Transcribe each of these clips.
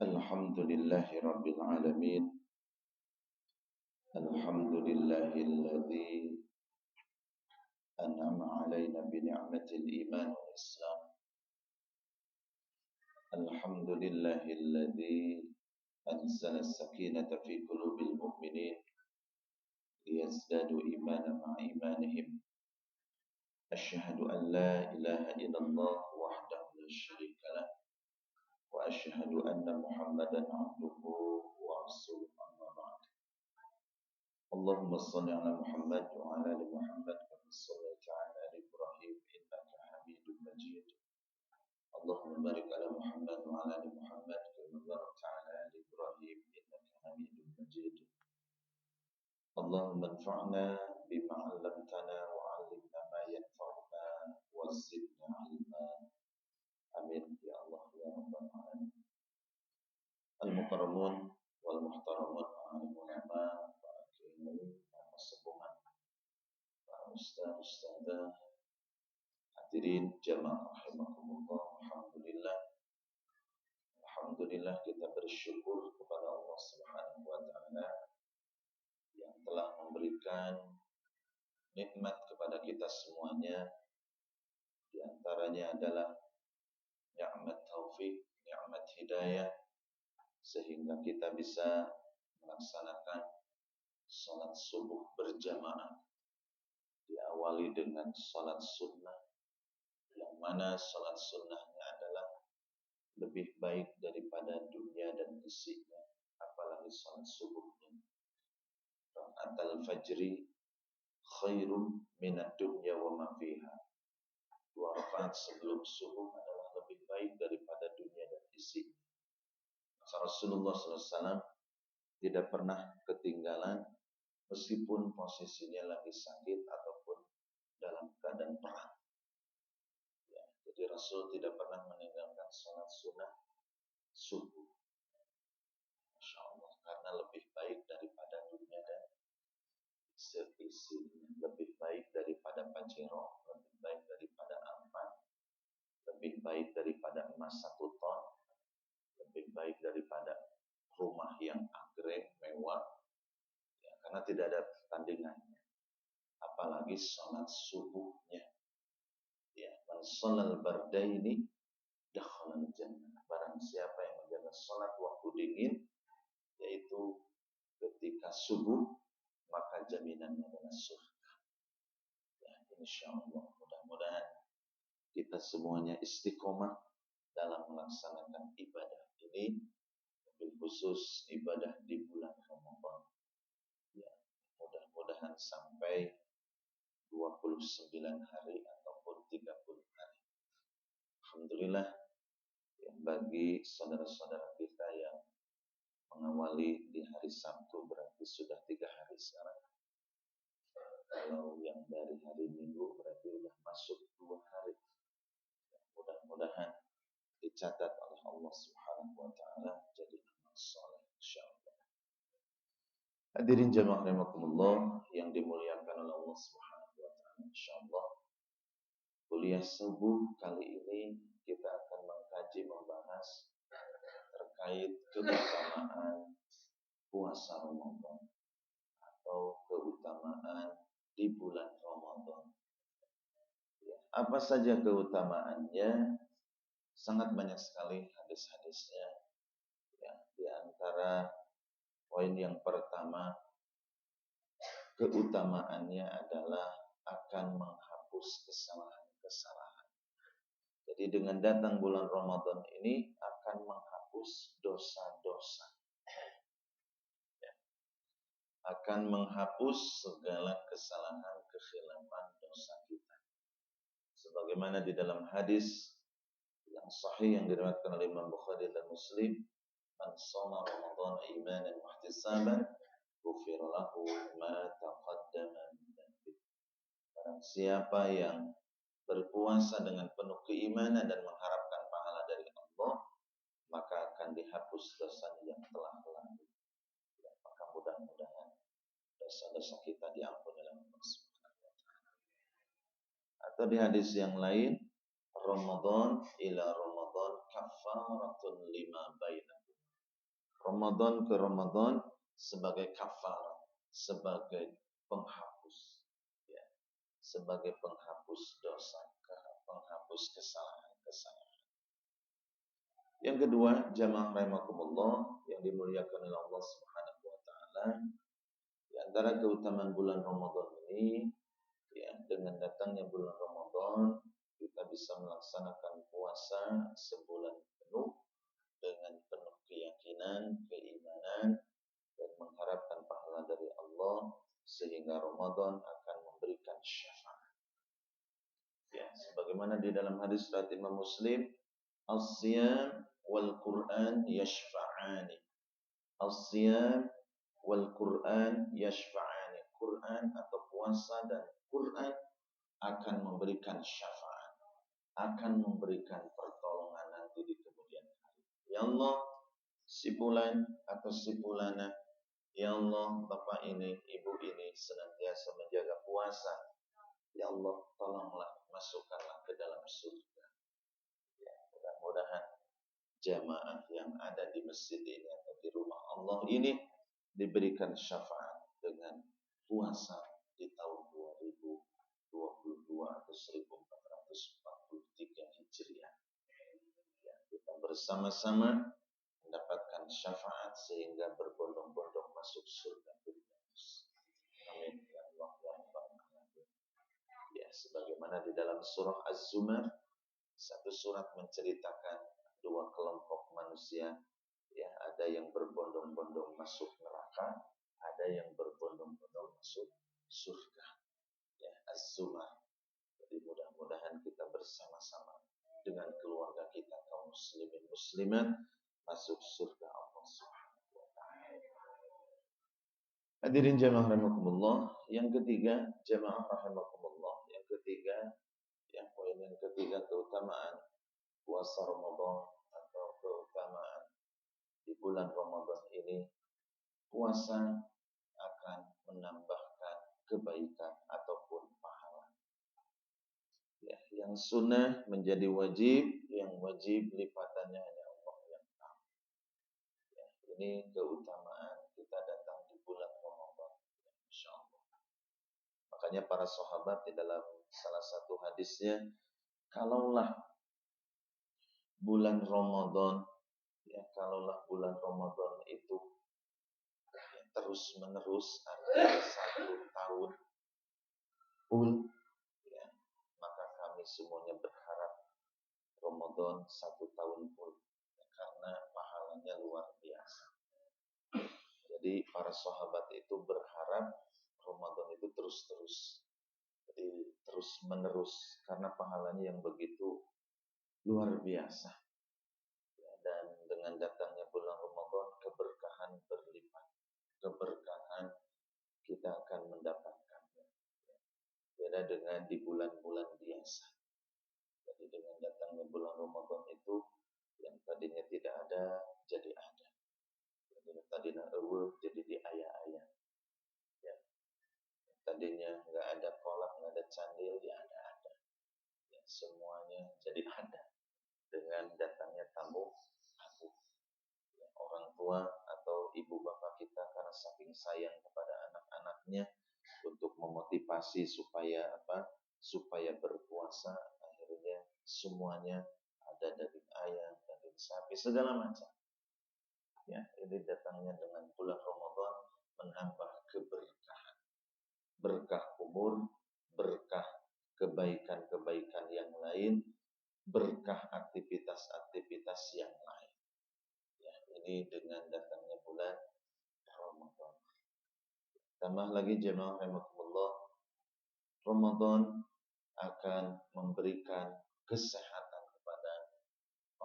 Alhamdulillahi Rabbil Alamin. Alhamdulillahilladzi an'ama alaina bi ni'matil iman wal islam. Alhamdulillahilladzi anzala as-sakinata fi qulubil mu'minin liyazdadu imanan ma'a imanihim. Asyhadu an la ilaha illallah wahdahu la syarika lah wa asyhadu anna Muhammadan 'abduhu wa rasuluhu amma ba'd. Allahumma salli ala Muhammad wa ala ali Muhammad kama shallaita ala ali Ibrahim innaka Hamidum Majid. Allahumma barik ala Muhammad wa ala ali Muhammad kama barakta ala ali Ibrahim innaka Hamidum Majid. Allahumma anfa'na bima 'allamtana wa 'allimna ma yanfa'una wa zidna 'ilma. Amin ya Allah ya rabbal alamin. Al-mukarramun wal muhtaramun ma'al ulama para kiai, para sepuhan, para ustaz, ustazah, hadirin jamaah rahimakumullah. Alhamdulillah kita bersyukur kepada Allah Subhanahu wa taala yang telah memberikan nikmat kepada kita semuanya. Di antaranya adalah nikmat taufik, nikmat hidayah, sehingga kita bisa melaksanakan salat subuh berjamaah. Diawali dengan salat sunnah, yang mana salat sunnahnya adalah lebih baik daripada dunia dan isinya, apalagi salat subuhnya. Rakaatul fajri khairum minad dunya wa ma fiha. 2 rakaat sebelum subuh adalah lebih baik daripada dunia dan isinya. Rasulullah SAW tidak pernah ketinggalan meskipun posisinya lagi sakit ataupun dalam keadaan perang. Ya, jadi Rasul tidak pernah meninggalkan salat sunnah subuh. Masya Allah, karena lebih baik daripada dunia dan isinya, lebih baik daripada pajero, lebih baik daripada ampan, lebih baik daripada emas 1 ton, lebih baik daripada rumah yang agreng, mewah, ya, karena tidak ada tandingannya. Apalagi salat subuhnya. Ya, man shalal bardaini dakhala jannah. Barang siapa yang menjaga salat waktu dingin, yaitu ketika subuh, maka jaminannya adalah surga. Ya, insyaallah mudah-mudahan kita semuanya istiqomah dalam melaksanakan ibadah ini, lebih khusus ibadah di bulan Ramadan. Ya, mudah-mudahan sampai 29 hari ataupun 30 hari. Alhamdulillah ya, bagi saudara-saudara kita yang mengawali di hari Sabtu berarti sudah 3 hari sekarang. Kalau yang dari hari Minggu berarti sudah masuk 2 hari. Mudah-mudahan dicatat oleh Allah Subhanahu wa taala jadi amal saleh insyaallah. Hadirin jamaah rahimakumullah yang dimuliakan oleh Allah Subhanahu wa taala, insyaallah kuliah subuh kali ini kita akan mengkaji membahas terkait keutamaan puasa Ramadan atau keutamaan di bulan Ramadan. Ya, apa saja keutamaannya? Sangat banyak sekali hadis-hadisnya. Ya, di antara poin yang pertama, keutamaannya adalah akan menghapus kesalahan-kesalahan. Jadi dengan datang bulan Ramadan ini akan menghapus dosa-dosa. Ya, akan menghapus segala kesalahan, kekhilafan dosa kita. Sebagaimana di dalam hadis yang sahih yang diriwayatkan oleh Imam Bukhari dan Muslim, man shoma Ramadan imanan wa ihtisaban ghufira lahu ma taqaddama min dhanbi. Barang siapa yang berpuasa dengan penuh keimanan dan mengharapkan pahala dari Allah, maka akan dihapus dosanya yang telah lalu. Ya, maka mudah-mudahan dosa-dosa kita diampuni oleh Allah Subhanahu wa taala. Atau di hadis yang lain, Ramadan ila Ramadan kafaratun lima bainakum. Ramadan ke Ramadan sebagai kafarat, sebagai penghapus, ya, sebagai penghapus dosa, penghapus kesalahan-kesalahan. Yang kedua, jamaah rahimakumullah yang dimuliakan oleh Allah Subhanahu wa taala, di antara keutamaan bulan Ramadan ini, ya, dengan datangnya bulan Ramadan kita bisa melaksanakan puasa sebulan penuh dengan penuh keyakinan, keimanan, dan mengharapkan pahala dari Allah, sehingga Ramadan akan memberikan syafaat. Ya, sebagaimana di dalam hadis riwayat Imam Muslim, as-siyam wal Qur'an yashfa'ani. As-siyam wal Qur'an yashfa'ani. Quran atau puasa dan Quran akan memberikan syafaat, akan memberikan pertolongan nanti di kemudian hari. Ya Allah, si fulan atau si fulana, ya Allah, bapak ini, ibu ini senantiasa menjaga puasa. Ya Allah, tolonglah, masukkanlah ke dalam surga. Ya, mudah-mudahan jamaah yang ada di masjid ini atau di rumah Allah ini diberikan syafaat dengan puasa di tahun 2022 atau 1443 Hijriah. Ya, kita bersama-sama mendapatkan syafaat sehingga berbondong-bondong masuk surga Firdaus. Amin ya Allah ya Rabbal alamin. Ya, sebagaimana di dalam surah Az-Zumar, satu surat menceritakan dua kelompok manusia, ya, ada yang berbondong-bondong masuk neraka, ada yang berbondong-bondong masuk surga. Ya, Az-Zumar. Jadi mudah-mudahan kita bersama-sama dengan keluarga kita kaum muslimin muslimat masuk surga Allah Subhanahu wa taala. Hadirin jamaah rahimakumullah, yang ketiga, jamaah rahimakumullah, yang ketiga, yang poin yang ketiga, keutamaan puasa Ramadan atau keutamaan di bulan Ramadan ini, puasa akan menambahkan kebaikan ataupun pahala. Ya, yang sunnah menjadi wajib, yang wajib lipatannya hanya Allah yang tahu. Ya, ini keutamaan kita datang di bulan Ramadan, ya, Insya Allah. Makanya para sahabat di dalam salah satu hadisnya, kalaulah bulan Ramadan, ya, kalaulah bulan Ramadan itu ya, terus menerus artinya 1 tahun full, ya, maka kami semuanya berharap Ramadan 1 tahun full, ya, karena pahalanya luar biasa. Jadi para sahabat itu berharap Ramadan itu terus-terus, jadi terus menerus, karena pahalanya yang begitu luar biasa. Ya, dan dengan datangnya bulan Ramadan, keberkahan berlipat, keberkahan kita akan mendapatkannya. Beda dengan di bulan-bulan biasa. Jadi dengan datangnya bulan Ramadan itu, yang tadinya tidak ada jadi ada. Yang tadinya eueuh jadi di ayah-ayah. Ya. Yang tadinya nggak ada kolak, nggak ada candil, ya ada. Ya, semuanya jadi ada dengan datangnya tamu aku. Ya, orang tua atau ibu bapak kita karena saking sayang kepada anak-anaknya untuk memotivasi supaya apa? Supaya berpuasa, akhirnya semuanya ada daging ayam, daging sapi, segala macam. Ya, ini datangnya dengan bulan Ramadan menambah keberkahan, berkah umur, berkah kebaikan-kebaikan yang lain, berkah aktivitas-aktivitas yang lain. Ya, ini dengan datangnya bulan Ramadan. Tambah lagi jemaah rahimakumullah, Ramadan akan memberikan kesehatan kepada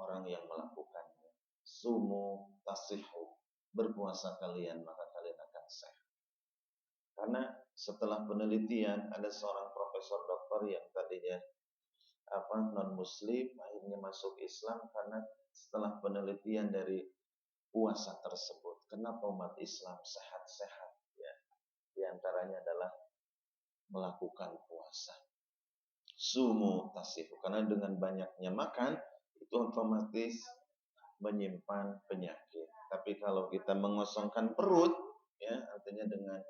orang yang melakukannya. Sumu tasihu, berpuasa kalian maka kalian akan sehat. Karena setelah penelitian ada seorang profesor doktor yang tadinya non muslim akhirnya masuk Islam karena setelah penelitian dari puasa tersebut. Kenapa umat Islam sehat-sehat? Ya, di antaranya adalah melakukan puasa. Sumu tasihu, karena dengan banyaknya makan itu otomatis menyimpan penyakit. Tapi kalau kita mengosongkan perut, ya artinya dengan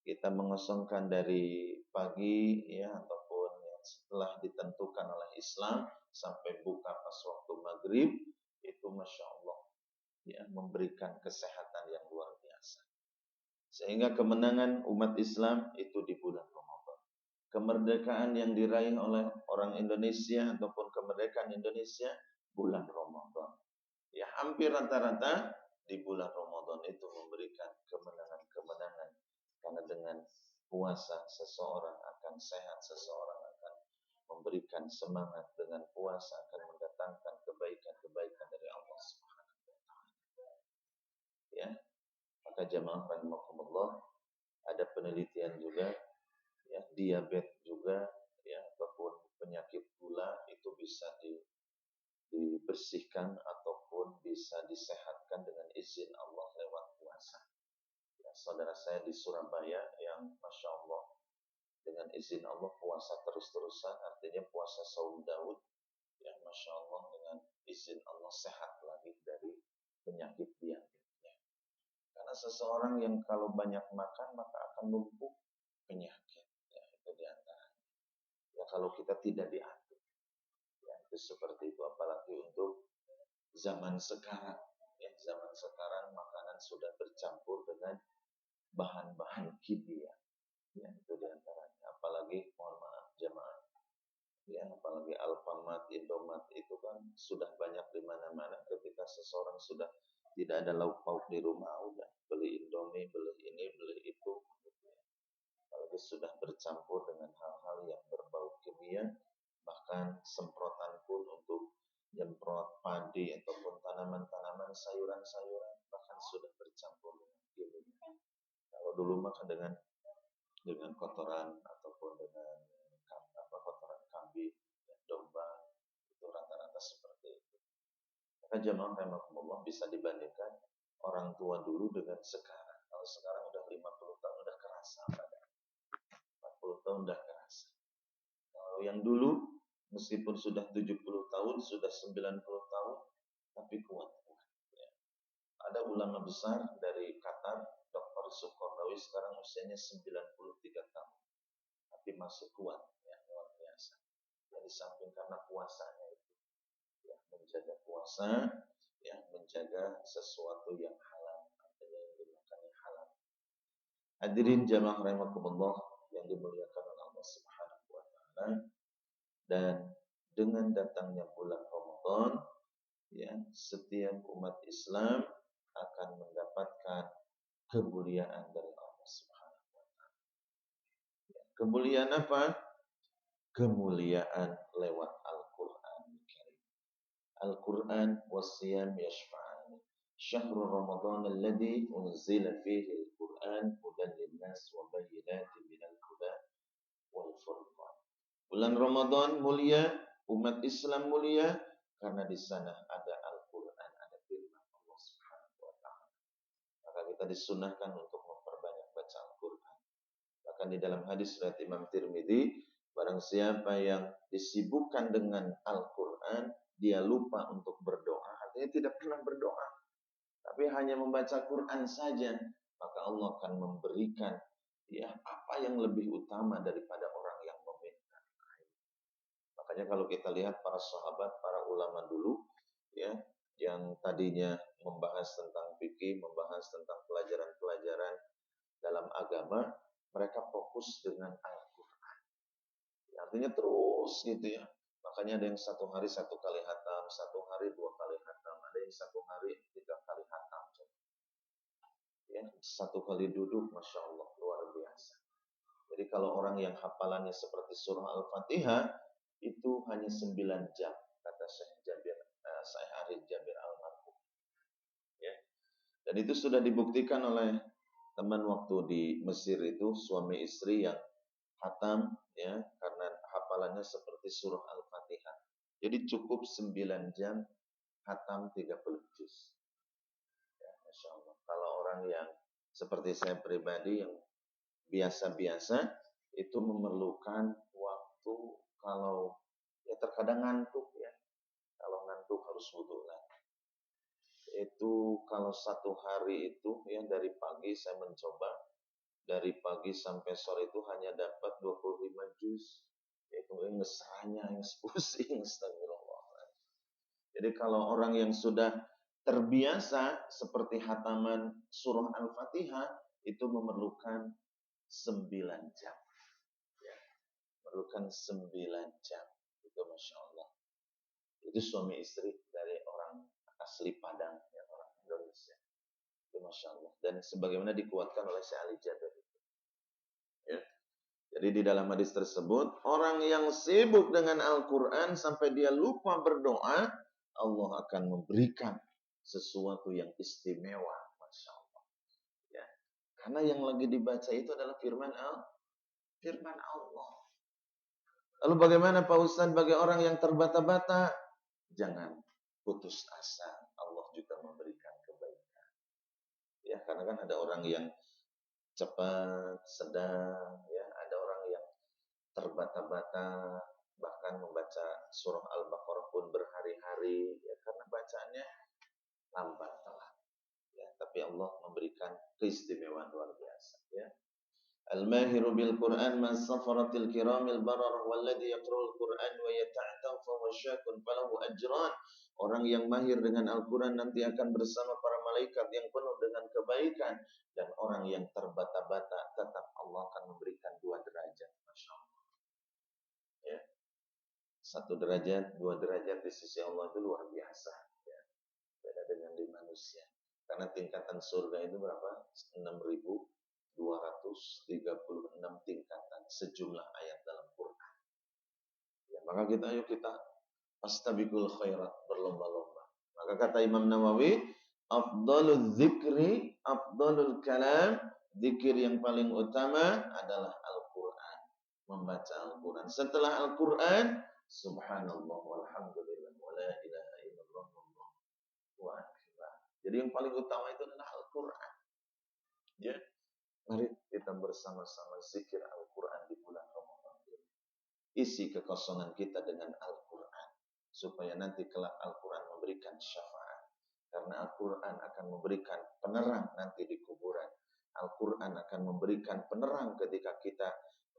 kita mengosongkan dari pagi, ya ataupun yang setelah ditentukan oleh Islam sampai buka pas waktu maghrib, itu masya Allah, ya memberikan kesehatan yang luar biasa. Sehingga kemenangan umat Islam itu di bulan Ramadan. Kemerdekaan yang diraih oleh orang Indonesia ataupun kemerdekaan Indonesia bulan Ramadan. Ya hampir rata-rata di bulan Ramadan itu memberikan kemenangan-kemenangan. Karena dengan puasa seseorang akan sehat, seseorang akan memberikan semangat, dengan puasa akan mendatangkan kebaikan-kebaikan dari Allah Subhanahu wa taala. Ya, maka jamaah rahimakumullah, ada penelitian juga, ya diabetes juga, ya ataupun penyakit gula itu bisa dibersihkan ataupun bisa disehatkan dengan izin Allah lewat puasa. Ya, saudara saya di Surabaya yang masya Allah dengan izin Allah puasa terus-terusan, artinya puasa saum Daud, ya masya Allah dengan izin Allah sehat lagi dari penyakit diabetesnya. Karena seseorang yang kalau banyak makan maka akan numpuk penyakit, ya itu diantaranya. Ya kalau kita tidak diatur, ya itu seperti itu. Apalagi untuk zaman sekarang, ya zaman sekarang makanan sudah bercampur dengan bahan-bahan kimia, ya itu diantaranya. Apalagi mohon maaf jemaah, ya apalagi Alfamart, Indomaret itu kan sudah banyak di mana-mana. Ketika seseorang sudah tidak ada lauk pauk di rumah, udah beli Indomie, beli ini, beli itu. Apalagi sudah bercampur dengan hal-hal yang berbau kimia, bahkan semprotan pun untuk nyemprot padi ataupun tanaman-tanaman, sayuran-sayuran bahkan sudah bercampur dengan kimia. Kalau dulu makan dengan kotoran ataupun dengan kotoran kambing, ya, domba, itu rata-rata seperti itu. Maka jamaah rahimakumullah bisa dibandingkan orang tua dulu dengan sekarang. Kalau sekarang udah 50 tahun udah kerasa, 40 tahun udah kerasa. Kalau yang dulu meskipun sudah 70 tahun, sudah 90 tahun, tapi kuat. Ya. Ada ulama besar dari Qatar, Dr. Sukornawi, sekarang usianya 93 tahun. Tapi masih kuat, ya luar biasa. Ya, di samping karena puasanya itu, ya menjaga puasa, ya menjaga sesuatu yang halal, artinya yang dimakannya halal. Hadirin jamaah rahimakumullah yang dimuliakan oleh Allah Subhanahu wa taala, dan dengan datangnya bulan Ramadan, ya setiap umat Islam akan mendapatkan kemuliaan dari Allah Subhanahu wa taala. Ya, kemuliaan apa? Kemuliaan lewat Al-Qur'an Al-Karim. Al-Quran was-siyam yashfa'ani. Syahrul Ramadan alladhi unzila fihi al-Quran hudan lin-nas wa bayyinatin minal huda wal furqan. Bulan Ramadan mulia, umat Islam mulia karena di sana ada Al-Quran, ada firman Allah Subhanahu wa taala. Maka kita disunahkan untuk memperbanyak baca Al-Quran. Bahkan di dalam hadis riwayat Imam Tirmidzi, barang siapa yang disibukkan dengan Al-Quran, dia lupa untuk berdoa, artinya tidak pernah berdoa, tapi hanya membaca Quran saja, maka Allah akan memberikan, ya apa yang lebih utama daripada orang yang meminta. Makanya kalau kita lihat para sahabat, para ulama dulu, ya yang tadinya membahas tentang fikih, membahas tentang pelajaran-pelajaran dalam agama, mereka fokus dengan Al-Quran. Artinya terus gitu ya. Makanya ada yang satu hari satu kali hatam, satu hari dua kali hatam, ada yang satu hari tiga kali hatam. Ya, satu kali duduk, masya Allah luar biasa. Jadi kalau orang yang hafalannya seperti surah Al-Fatihah itu hanya 9 jam, kata Syekh Arif Jabir Almarhum. Ya. Dan itu sudah dibuktikan oleh teman waktu di Mesir itu, suami istri yang hatam, ya karena hafalannya seperti surah Al-Fatihah. Jadi cukup 9 jam hatam 30 juz. Ya, masya Allah. Kalau orang yang seperti saya pribadi yang biasa-biasa itu memerlukan waktu, kalau ya terkadang ngantuk ya. Kalau ngantuk harus wudu lagi. Itu kalau satu hari itu ya dari pagi saya mencoba dari pagi sampai sore itu hanya dapat 25 juz. Itu ngesranya, pusing, astagfirullah. Jadi kalau orang yang sudah terbiasa seperti hataman surah Al-Fatihah itu memerlukan 9 jam. Ya, memerlukan 9 jam. Itu Masya Allah. Itu suami istri dari orang asli Padang, ya, orang Indonesia. Itu Masya Allah. Dan sebagaimana dikuatkan oleh Syekh Ali Jabir. Ya. Jadi di dalam hadis tersebut, orang yang sibuk dengan Al-Quran sampai dia lupa berdoa, Allah akan memberikan sesuatu yang istimewa. Masya Allah. Ya. Karena yang lagi dibaca itu adalah firman Allah. Lalu bagaimana Pak Ustaz bagi orang yang terbata-bata? Jangan putus asa. Allah juga memberikan kebaikan. Ya, karena kan ada orang yang cepat, sedang, ya, ada orang yang terbata-bata, bahkan membaca surah Al-Baqarah pun berhari-hari, ya, karena bacaannya lambat telat. Ya, tapi Allah memberikan keistimewaan luar biasa. Ya. Al-mahiru bil Qur'an man safaratil kiramil bararah walladhi yaqra'ul Qur'an wa yata'tafa wa syakun falahu ajran. Orang yang mahir dengan Al-Quran nanti akan bersama para malaikat yang penuh dengan kebaikan. Dan orang yang terbata-bata tetap Allah akan memberikan 2 derajat. Masya Allah. Ya. 1 derajat, 2 derajat di sisi Allah itu luar biasa. Ya. Beda dengan di manusia. Karena tingkatan surga itu berapa? 6.236 tingkatan sejumlah ayat dalam Quran. Ya, maka ayo kita astabiqul khairat, berlomba-lomba. Maka kata Imam Nawawi, afdalul zikri, afdalul kalam, zikir yang paling utama adalah Al-Quran. Membaca Al-Quran. Setelah Al-Quran, subhanallah walhamdulillah wa la ilaha illallah wallahu akbar. Jadi yang paling utama itu adalah Al-Quran. Ya. Mari kita bersama-sama zikir Al-Quran di bulan Ramadan ini. Isi kekosongan kita dengan Al-Quran. Supaya nanti kelak Al-Quran memberikan syafaat. Karena Al-Quran akan memberikan penerang nanti di kuburan. Al-Quran akan memberikan penerang ketika kita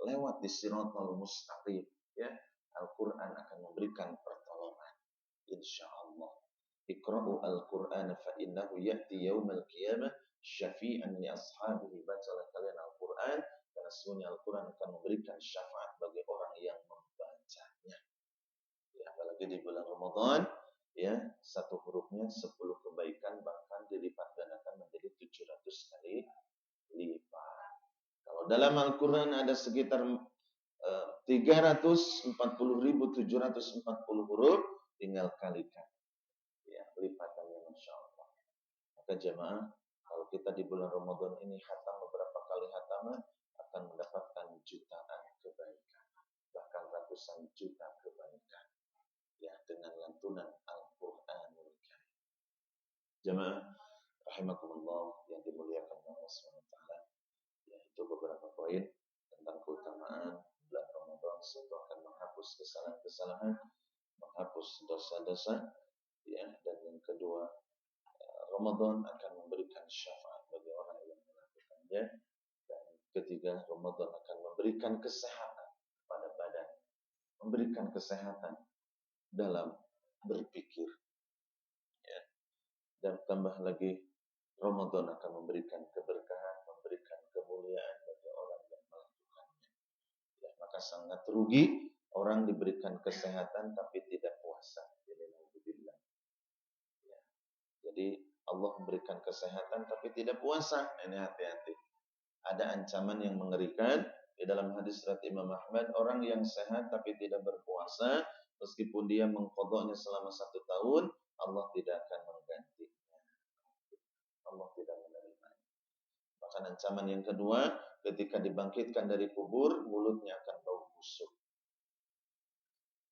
lewat di Siratal Mustaqim. Ya. Al-Quran akan memberikan pertolongan. InsyaAllah. Iqra'u Al-Quran fa'innahu ya'ti yawmal qiyamah syafi'an li ashabihi. Bacalah kalian Al-Quran karena sesungguhnya Al-Quran akan memberikan syafaat bagi orang yang membacanya. Ya, apalagi di bulan Ramadan, ya, 1 hurufnya 10 kebaikan, bahkan dilipat gandakan menjadi 700 kali lipat. Kalau dalam Al-Quran ada sekitar 340.740 huruf, tinggal kalikan. Ya, lipatannya Masya Allah. Maka jemaah, kalau kita di bulan Ramadan ini khatam beberapa kali khataman, akan mendapatkan jutaan kebaikan. Bahkan ratusan juta kebaikan. Ya, dengan lantunan Al-Quranul Karim. Jemaah rahimakumullah yang dimuliakan Allah SWT. Ya, itu beberapa poin tentang keutamaan bulan Ramadan. Itu akan menghapus kesalahan-kesalahan, menghapus dosa-dosa. Ya, dan yang kedua, Ramadan akan memberikan syafaat bagi orang yang melakukannya. Dan ketiga, Ramadan akan memberikan kesehatan pada badan, memberikan kesehatan dalam berpikir. Ya. Dan tambah lagi, Ramadan akan memberikan keberkahan, memberikan kemuliaan bagi orang yang melakukannya. Ya, maka sangat rugi orang diberikan kesehatan tapi tidak puasa. Ya. Jadi Allah memberikan kesehatan tapi tidak puasa. Ini hati-hati. Ada ancaman yang mengerikan. Di dalam hadis riwayat Imam Ahmad, orang yang sehat tapi tidak berpuasa, meskipun dia mengqadhanya selama 1 tahun, Allah tidak akan menggantinya. Allah tidak menerimanya. Bahkan ancaman yang kedua, ketika dibangkitkan dari kubur, mulutnya akan bau busuk.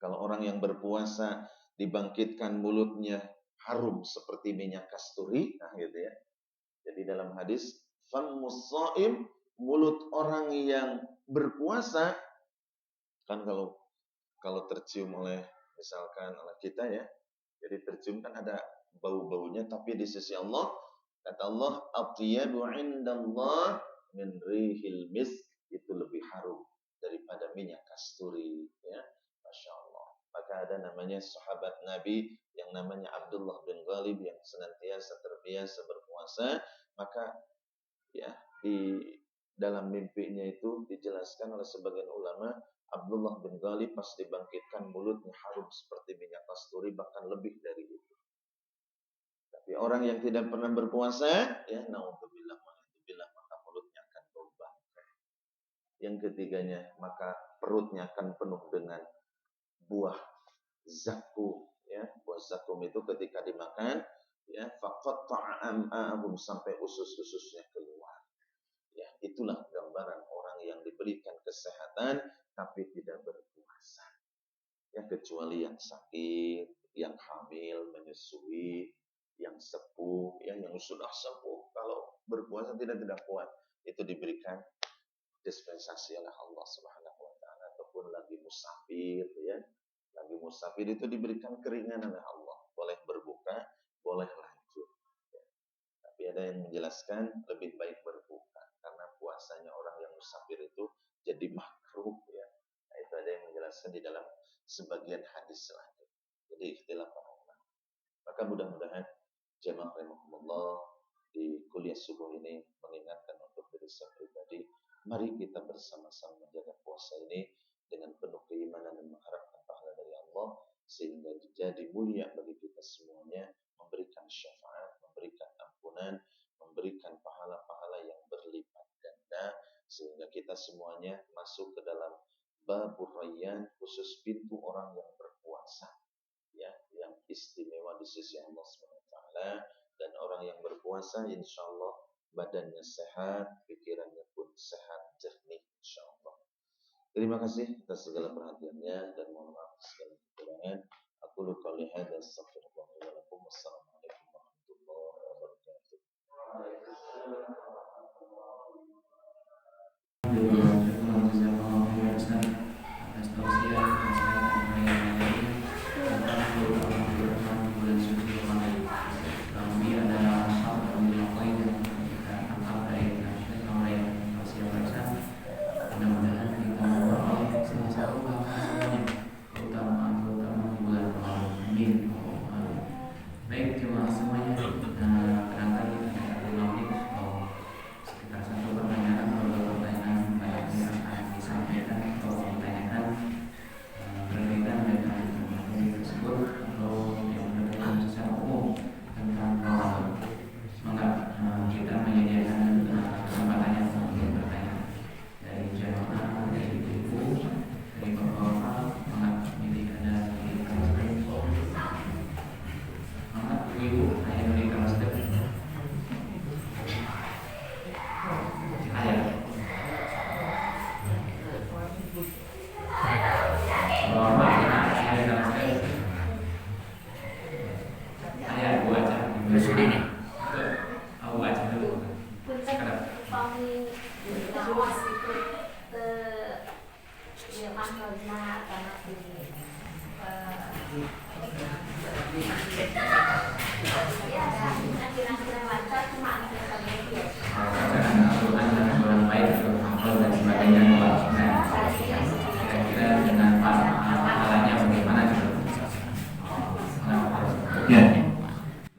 Kalau orang yang berpuasa dibangkitkan mulutnya harum seperti minyak kasturi, nah gitu ya. Jadi dalam hadis, fammus shaim, mulut orang yang berpuasa, kan kalau tercium oleh misalkan oleh kita ya, jadi tercium kan ada bau-baunya, tapi di sisi Allah, kata Allah, atyabu indallah min rihil misk, itu lebih harum daripada minyak kasturi, ya. Masya Allah. Maka ada namanya sahabat Nabi yang namanya Abdullah bin Ghalib yang senantiasa terbiasa berpuasa, maka ya di dalam mimpinya itu dijelaskan oleh sebagian ulama, Abdullah bin Ghalib pas dibangkitkan mulutnya harum seperti minyak kasturi, bahkan lebih dari itu. Tapi orang yang tidak pernah berpuasa, ya naudzubillah, maka mulutnya akan bau bangkai. Yang ketiganya, maka perutnya akan penuh dengan buah zakum, ya. Buah zakum itu ketika dimakan, ya, faqatta'a am'a'ahum, sampai usus-ususnya keluar. Ya, itulah gambaran orang yang diberikan kesehatan tapi tidak berpuasa. Ya, kecuali yang sakit, yang hamil, menyusui, yang sepuh, ya, yang sudah sepuh, kalau berpuasa tidak kuat, itu diberikan dispensasi oleh Allah Subhanahu wa taala. Ataupun lagi musafir, ya. Lagi musafir itu diberikan keringanan oleh Allah. Boleh berbuka, boleh lanjut. Ya. Tapi ada yang menjelaskan lebih baik berbuka, karena puasanya orang yang musafir itu jadi makruh, ya. Nah, itu ada yang menjelaskan di dalam sebagian hadis selanjutnya. Jadi ikhtilaf para ulama. Maka mudah-mudahan jemaah rahimakumullah di kuliah subuh ini mengingatkan untuk diri saya pribadi, mari kita bersama-sama menjaga puasa ini dengan penuh keimanan dan mengharapkan pahala dari Allah, sehingga jadi mulia bagi kita semuanya, memberikan syafaat, memberikan ampunan, memberikan pahala-pahala yang berlipat ganda, sehingga kita semuanya masuk ke dalam babur rayyan, khusus pintu orang yang berpuasa, ya, yang istimewa di sisi Allah SWT. Dan orang yang berpuasa insya Allah badannya sehat, pikirannya pun sehat, jernih insya Allah. Terima kasih atas segala perhatiannya dan mohon maaf segala kekurangan. Aku lupa lihat dan astagfirullahaladzim. Wassalamualaikum warahmatullahi wabarakatuh.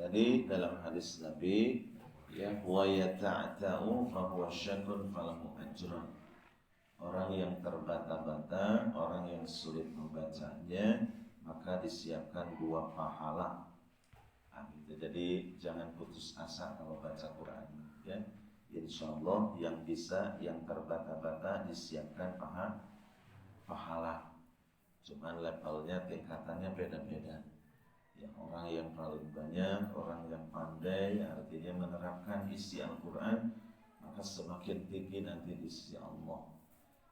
Jadi dalam hadis Nabi, ya, wa yata'ta'u fa huwa syakun falahu ajrun. Orang yang terbata-bata, orang yang sulit membacanya, maka disiapkan 2 pahala. Nah, gitu. Jadi jangan putus asa kalau baca Quran, ya. Insya Allah yang bisa, yang terbata-bata disiapkan pahala. Cuman levelnya, tingkatannya beda-beda. Ya, orang yang paling banyak, orang yang pandai, artinya menerapkan isi Al-Quran, maka semakin tinggi nanti di sisi Allah.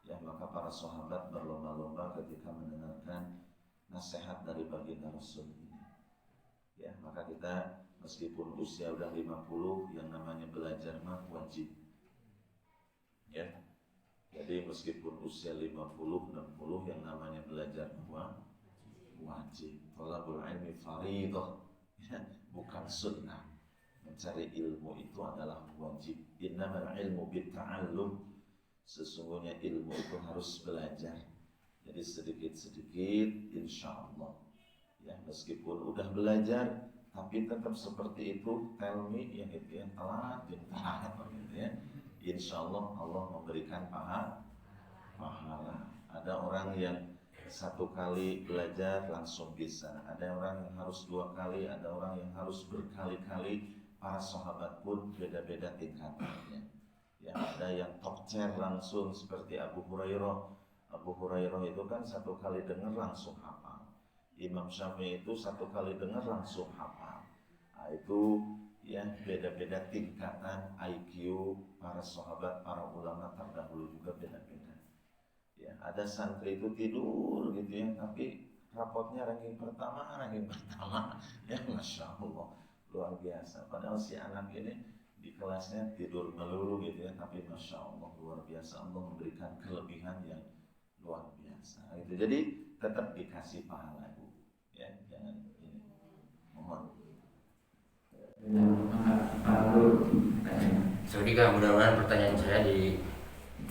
Ya, maka para sahabat berlomba-lomba ketika mendengarkan nasihat dari baginda Rasul ini. Ya, maka kita meskipun usia udah 50, yang namanya belajar mah wajib. Ya. Jadi meskipun usia 50, 60, yang namanya belajar mah wajib. Thalabul ilmi fardhah. Ya, bukan sunnah. Mencari ilmu itu adalah wajib. Innamal ilmu bitta'allum. Sesungguhnya ilmu itu harus belajar. Jadi sedikit-sedikit insya Allah. Ya, meskipun udah belajar, tapi tetap seperti itu, tell me yang itu yang telat, yang telat, gitu ya. Insya Allah Allah memberikan pahala. Ada orang yang satu kali belajar langsung bisa. Ada orang yang harus 2 kali, ada orang yang harus berkali-kali. Para sahabat pun beda-beda tingkatannya. Ya, ada yang top chair langsung seperti Abu Hurairah. Abu Hurairah itu kan satu kali dengar langsung hafal. Imam Syafi'i itu satu kali dengar langsung hafal. Nah, itu ya beda-beda tingkatan IQ para sahabat, para ulama terdahulu juga beda-beda. Ya, ada santri itu tidur gitu ya, tapi rapotnya ranking pertama, ya Masya Allah, luar biasa. Padahal si anak ini di kelasnya tidur melulu gitu ya, tapi Masya Allah luar biasa, Allah memberikan kelebihan yang luar biasa. Gitu. Jadi tetap dikasih pahala Bu, ya jangan ini. Mohon. Saudara, mudah-mudahan pertanyaan saya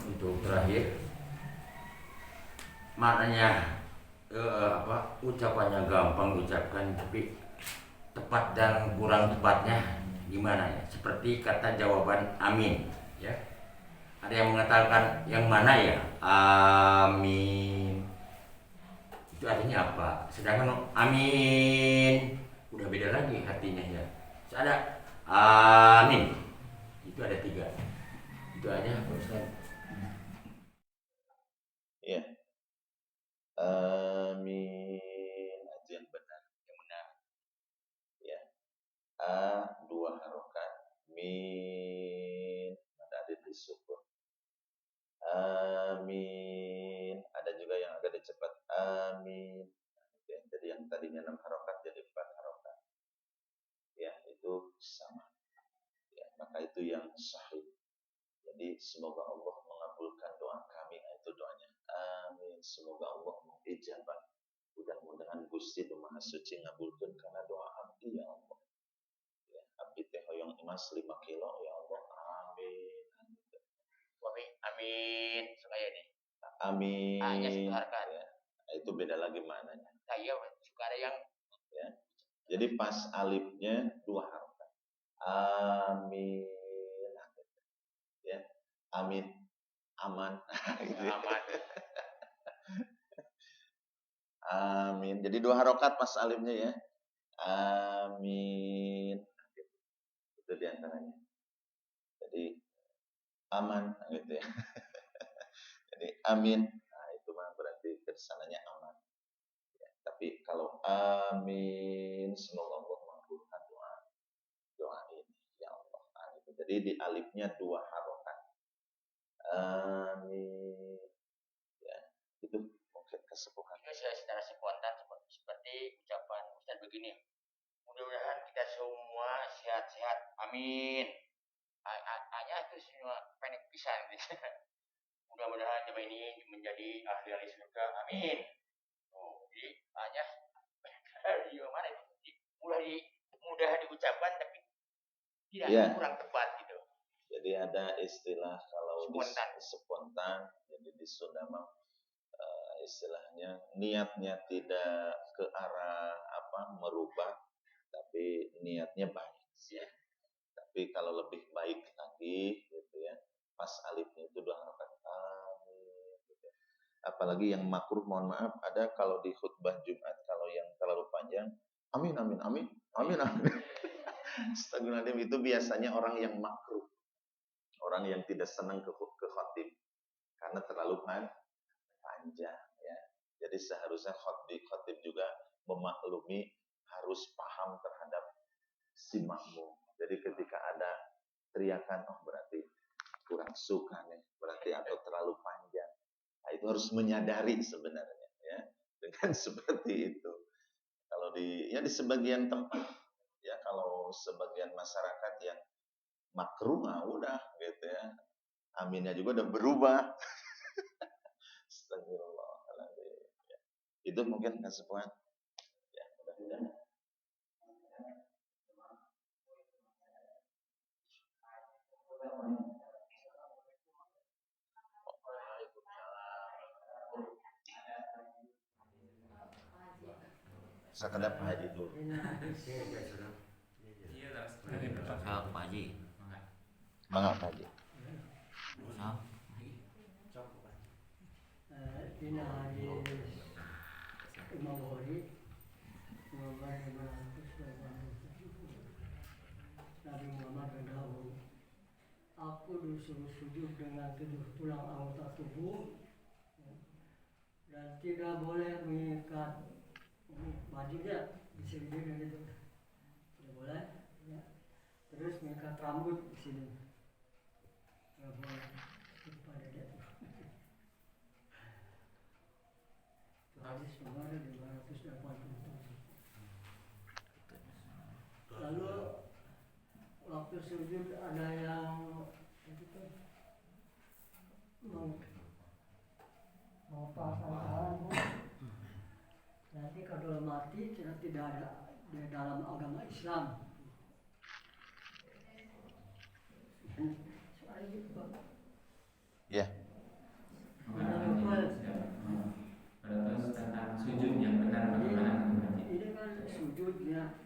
untuk terakhir. Maknanya ucapannya gampang diucapkan, tapi tepat dan kurang tepatnya gimana ya? Seperti kata jawaban amin, ya. Ada yang mengatakan yang mana ya? Amin. Itu artinya apa? Sedangkan amin udah beda lagi artinya ya. Terus ada amin. Itu ada 3. Itu aja, Ustaz. Iya. Amin. Itu yang benar. Ya. A 2 harokat. Min. Ada disukun. Amin. Ada juga yang agak cepat. Amin. Jadi yang tadinya 6 harokat jadi 4 harokat. Ya, itu sama. Ya, maka itu yang sahih. Jadi semoga Allah mengabulkan doa kami. Itu doanya. Amin. Semoga Allah mengijabah. Mudah-mudahan Gusti Maha Suci ngabulkan karena doa abdi ya Allah. Ya, abdi teh hoyong emas 5 kilo ya Allah. Amin. Amin. Suka ya nih. Amin. A-nya seharkat. Ya. Itu beda lagi mananya. Iya, suka ada yang ya. Jadi pas alifnya 2 harokat. Amin. Ya. Amin. Aman. aman. Amin. Jadi 2 harokat pas alifnya ya. Amin. Itu diantaranya. Jadi aman gitu ya. Jadi amin. Nah, itu mah berarti kesananya aman. Ya, tapi kalau amin, semoga Allah mengabulkan doa ini ya Allah. Nah, itu. Jadi di alifnya 2 harokat. Amin. Ya, itu mungkin kesepuhan. Itu saya secara spontan seperti ucapan Ustaz begini. Mudah-mudahan kita semua sehat-sehat. Amin. A-nya itu semua pendek pisan gitu. Mudah-mudahan coba ini menjadi ahli surga. Amin. Oh, jadi A-nya gimana itu? Mudah diucapkan tapi tidak kurang tepat gitu. Jadi ada istilah kalau spontan, jadi di Sunda mah istilahnya niatnya tidak ke arah merubah, tapi niatnya baik ya. Tapi kalau lebih baik lagi gitu ya, pas alifnya itu 2 harokat amin gitu. Apalagi yang makruh, mohon maaf, ada kalau di khutbah Jumat kalau yang terlalu panjang amin amin amin amin amin. Astagfirullahaladzim, itu biasanya orang yang makruh, orang yang tidak senang ke khotib karena terlalu panjang ya. Jadi seharusnya khotib juga memaklumi, harus paham terhadap si makmum. Jadi ketika ada teriakan, oh berarti kurang suka nih, berarti atau terlalu panjang. Nah, itu harus menyadari sebenarnya ya, dengan seperti itu. Kalau di sebagian tempat ya, kalau sebagian masyarakat yang makruh udah gitu ya, aminnya juga udah berubah. Astagfirullahaladzim. Ya. Itu mungkin kesepuan. Ya, mudah-mudahan. Sakadap Pak Haji dulu. Sok Pak Haji. Mangga Pak Haji. Sok. Dina hadis Imam Bukhari Nabi Muhammad berdakwah, aku disuruh sujud dengan kedua tulang anggota tubuh dan tidak boleh mengikat bajunya di sini gitu, tidak boleh. Ya. Terus mengikat rambut di sini, tidak boleh pada dia. Hadis nomor 587. Lalu waktu sujud ada yang mengepaskan tangan, nanti kalau mati tidak ada di dalam agama Islam. Soalnya gitu Pak. Ya. Terus tentang sujud yang benar bagaimana? Ini kan sujudnya,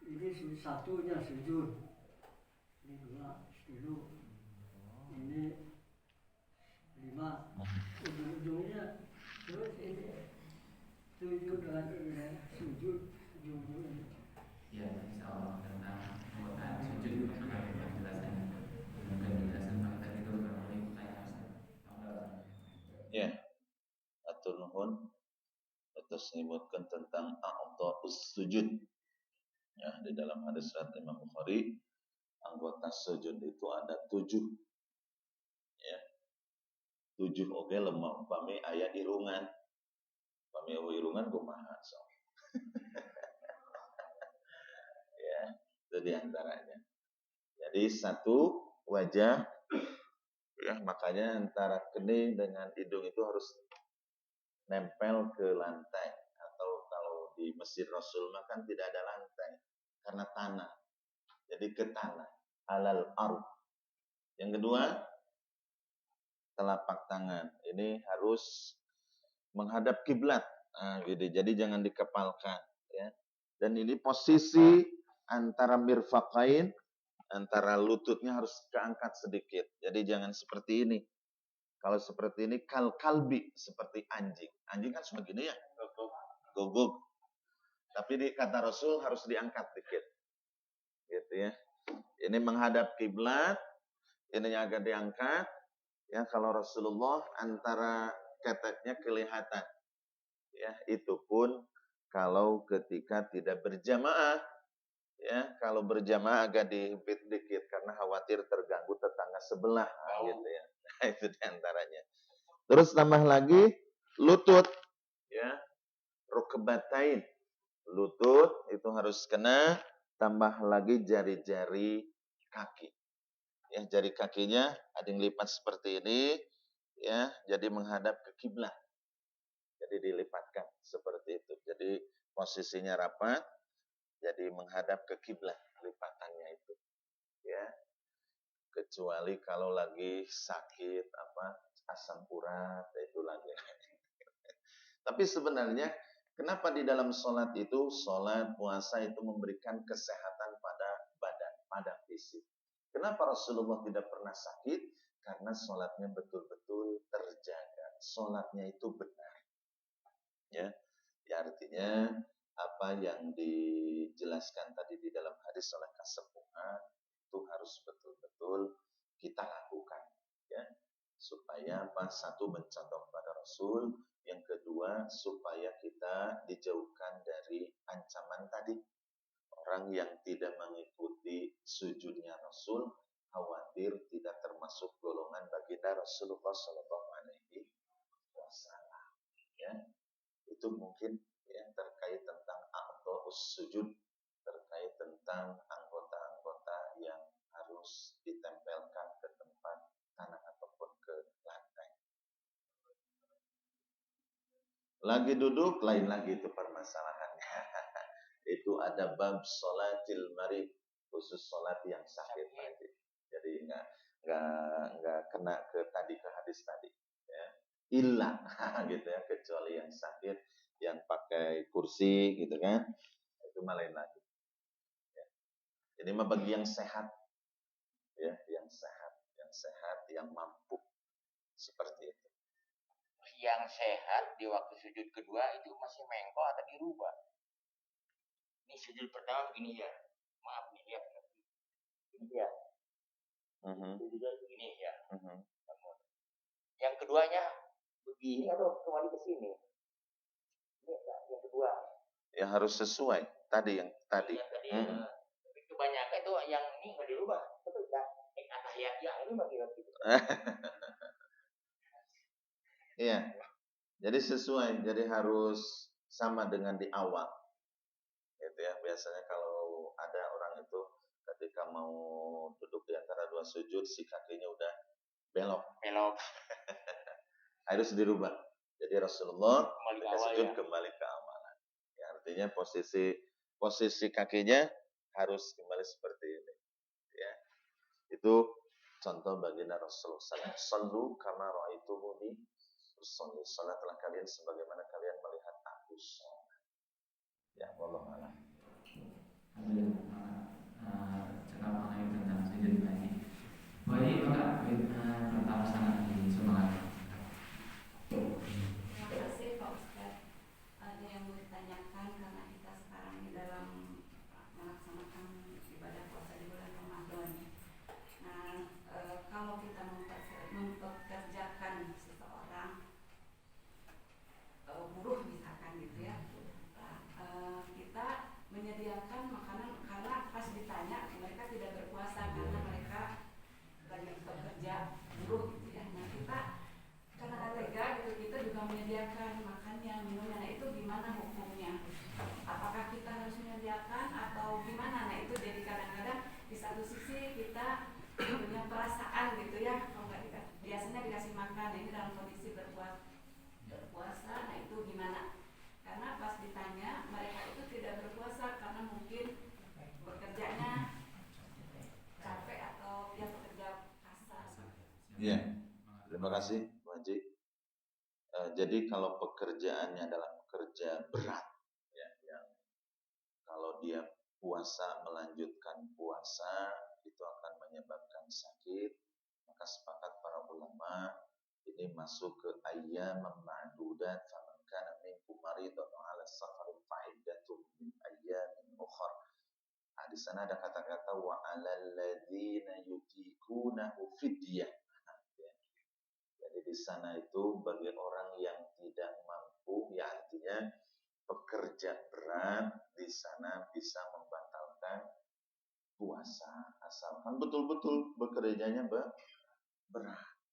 ini satunya sujud, ini 2, 10, ini 5, ujung-ujungnya. Terus ini sujud dengan ini, sujud ujung-ujungnya. Ya, insya Allah tentang anggota sujud bagaimana penjelasannya? Mungkin penjelasan Pak tadi itu berarti pertanyaan. Ya. Atur nuhun atas menyebutkan tentang a'dha'us sujud. Ya, di dalam hadis riwayat Imam Bukhari, anggota sujud itu ada 7. Ya. 7 oge lemah umpami aya irungan. Umpami irungan kumaha so. Ya, itu di antaranya. Jadi 1 wajah, ya, makanya antara kening dengan hidung itu harus nempel ke lantai, atau kalau di Masjid Rasul kan tidak ada lantai karena tanah, jadi ke tanah, alal ard. Yang kedua, telapak tangan ini harus menghadap kiblat, gitu. Jadi jangan dikepalkan, ya. Dan ini posisi antara mirfaqain, antara lututnya harus keangkat sedikit. Jadi jangan seperti ini. Kalau seperti ini kalbi, seperti anjing. Anjing kan sebegini ya, gogok. Tapi di kata Rasul harus diangkat dikit, gitu ya. Ini menghadap kiblat, ini agak diangkat. Ya, kalau Rasulullah antara keteknya kelihatan. Ya, itu pun kalau ketika tidak berjamaah. Ya, kalau berjamaah agak dihimpit dikit karena khawatir terganggu tetangga sebelah, gitu ya. Nah, itu diantaranya. Terus tambah lagi lutut, ya, rukbatain, lutut itu harus kena, tambah lagi jari-jari kaki. Ya, jari kakinya ada yang lipat seperti ini, ya, jadi menghadap ke kiblat. Jadi dilipatkan seperti itu. Jadi posisinya rapat, jadi menghadap ke kiblat lipatannya itu. Ya. Kecuali kalau lagi sakit asam urat itu lagi. Tapi sebenarnya kenapa di dalam sholat itu, sholat puasa itu memberikan kesehatan pada badan, pada fisik. Kenapa Rasulullah tidak pernah sakit? Karena sholatnya betul-betul terjaga. Sholatnya itu benar. Ya, artinya apa yang dijelaskan tadi di dalam hadis oleh Kasepungan itu harus betul-betul kita lakukan, ya, supaya satu mencontoh kepada Rasul, yang kedua supaya kita dijauhkan dari ancaman tadi. Orang yang tidak mengikuti sujudnya Rasul khawatir tidak termasuk golongan baginda Rasulullah Shallallahu Alaihi Wasallam. Ya, itu mungkin ya terkait tentang a'dha'us sujud, terkait tentang anggota-anggota yang harus ditempelkan ke tempat tanah ataupun ke lantai. Lagi duduk, lain lagi itu permasalahannya. Itu ada bab sholatil marid, khusus sholat yang sakit tadi. Jadi nggak kena ke hadis tadi. Ya. Illa gitu ya, kecuali yang sakit yang pakai kursi gitu kan, itu mah lain lagi. Ya. Jadi mah bagi yang sehat, ya, yang sehat, yang mampu seperti itu. Yang sehat di waktu sujud kedua itu masih mengko atau dirubah? Ini sujud pertama begini ya. Maaf nih lihat. Ini ya. Sujudnya begini ya. Yang keduanya begini atau kembali ke sini? Ini ya, yang kedua. Ya harus sesuai tadi yang tadi. Yang tadi tapi kebanyakan itu yang ini nggak dirubah. Betul kan? Tahiyat ya ini bagi gitu. Iya. Jadi sesuai, jadi harus sama dengan di awal. Gitu ya. Biasanya kalau ada orang itu ketika mau duduk di antara dua sujud, si kakinya udah belok. Harus dirubah. Jadi Rasulullah ketika sujud kembali ke amalan. Ya, artinya posisi kakinya harus kembali seperti ini. Ya. Itu contoh baginda Rasulullah. Sallu kama ra'aitumuni usolli. Salatlah kalian sebagaimana kalian melihat aku sholat. Ya, wallahu a'lam. Cakap mengenai tentang sujud tadi. Boleh Bapak pertama sangat semangat. Terima kasih Pak Ustadz. Ada yang mau ditanyakan karena kita sekarang di dalam melaksanakan ibadah puasa di bulan Ramadan. Nah, kalau kita mempekerjakan seseorang buruh misalkan gitu ya, kita menyediakan makanan karena pas ditanya mereka tidak berpuasa karena mereka lagi bekerja buruh gitu ya. Nah kita karena alega gitu kita juga menyediakan makannya, minumnya. Nah itu gimana hukumnya? Apakah kita harus menyediakan atau gimana? Nah itu jadi kadang-kadang di satu sisi kita punya perasaan gitu ya, kalau nggak biasanya dikasih makan, ini dalam kondisi berpuasa. Nah itu gimana? Karena pas ditanya mereka itu tidak berpuasa karena mungkin bekerjanya capek atau dia bekerja kasar. Iya. Terima kasih, Bu Haji. Jadi kalau pekerjaannya adalah pekerja berat, ya, yang kalau dia puasa melanjutkan puasa itu akan menyebabkan sakit, maka sepakat para ulama ini masuk ke ayyam ma'dudat, faman kana minkum maridan aw 'ala safarin fa'iddatun min ayyamin ukhra. Nah, di sana ada kata-kata wa 'alal ladzina yutiqunahu fidyah. Jadi di sana itu bagi orang yang tidak mampu, ya artinya pekerja berat di sana bisa membatalkan puasa asalkan betul-betul bekerjanya berat,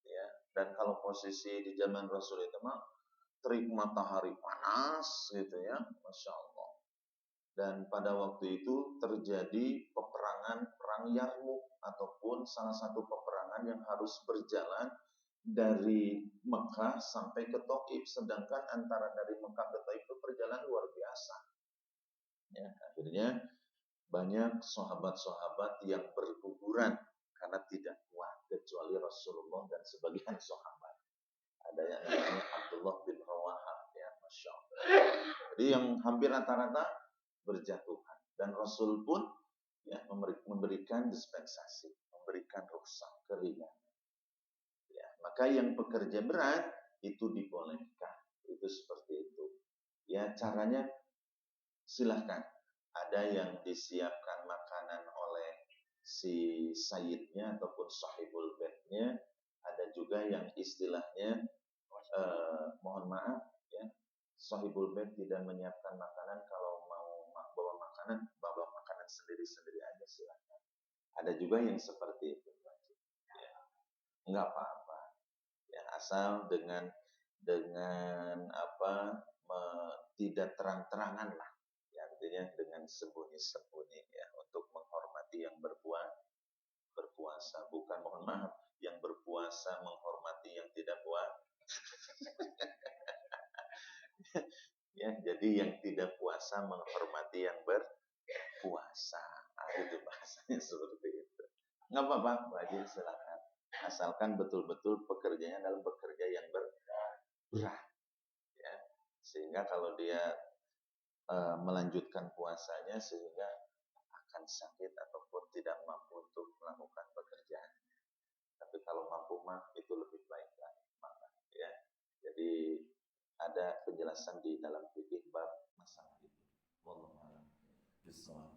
ya. Dan kalau posisi di zaman Rasul itu mah terik matahari panas gitu ya, Masya Allah. Dan pada waktu itu terjadi perang Yarmuk ataupun salah satu peperangan yang harus berjalan dari Mekah sampai ke Taif, sedangkan antara dari Mekah ke Taif itu perjalanan luar biasa. Ya, akhirnya banyak sahabat-sahabat yang berguguran karena tidak kuat kecuali Rasulullah dan sebagian sahabat. Ada yang namanya Abdullah bin Rawaha, ya, Masya Allah. Jadi yang hampir rata-rata berjatuhan dan Rasul pun ya memberikan dispensasi, memberikan rukhsah keringanan. Ya, maka yang pekerja berat itu dibolehkan, itu seperti itu. Ya caranya silahkan. Ada yang disiapkan makanan oleh si sayyidnya ataupun sahibul bednya. Ada juga yang istilahnya mohon maaf ya, sahibul bed tidak menyiapkan makanan, kalau mau bawa makanan sendiri-sendiri aja silahkan. Ada juga yang seperti itu. Ya, enggak apa-apa. Ya, asal dengan tidak terang-terangan lah. Ya, artinya dengan sembunyi-sembunyi ya, untuk menghormati yang berpuasa, bukan mohon maaf yang berpuasa menghormati yang tidak puasa. Ya, jadi yang tidak puasa menghormati yang berpuasa. Itu bahasanya seperti itu. Nggak apa-apa, Bu Haji, silakan. Asalkan betul-betul pekerjanya dalam bekerja yang berat. Ya. Sehingga kalau dia melanjutkan puasanya sehingga akan sakit ataupun tidak mampu untuk melakukan pekerjaan. Tapi kalau mampu mah itu lebih baik lagi, ya. Jadi ada penjelasan di dalam fikih bab masalah itu. Wallahu a'lam bishawab.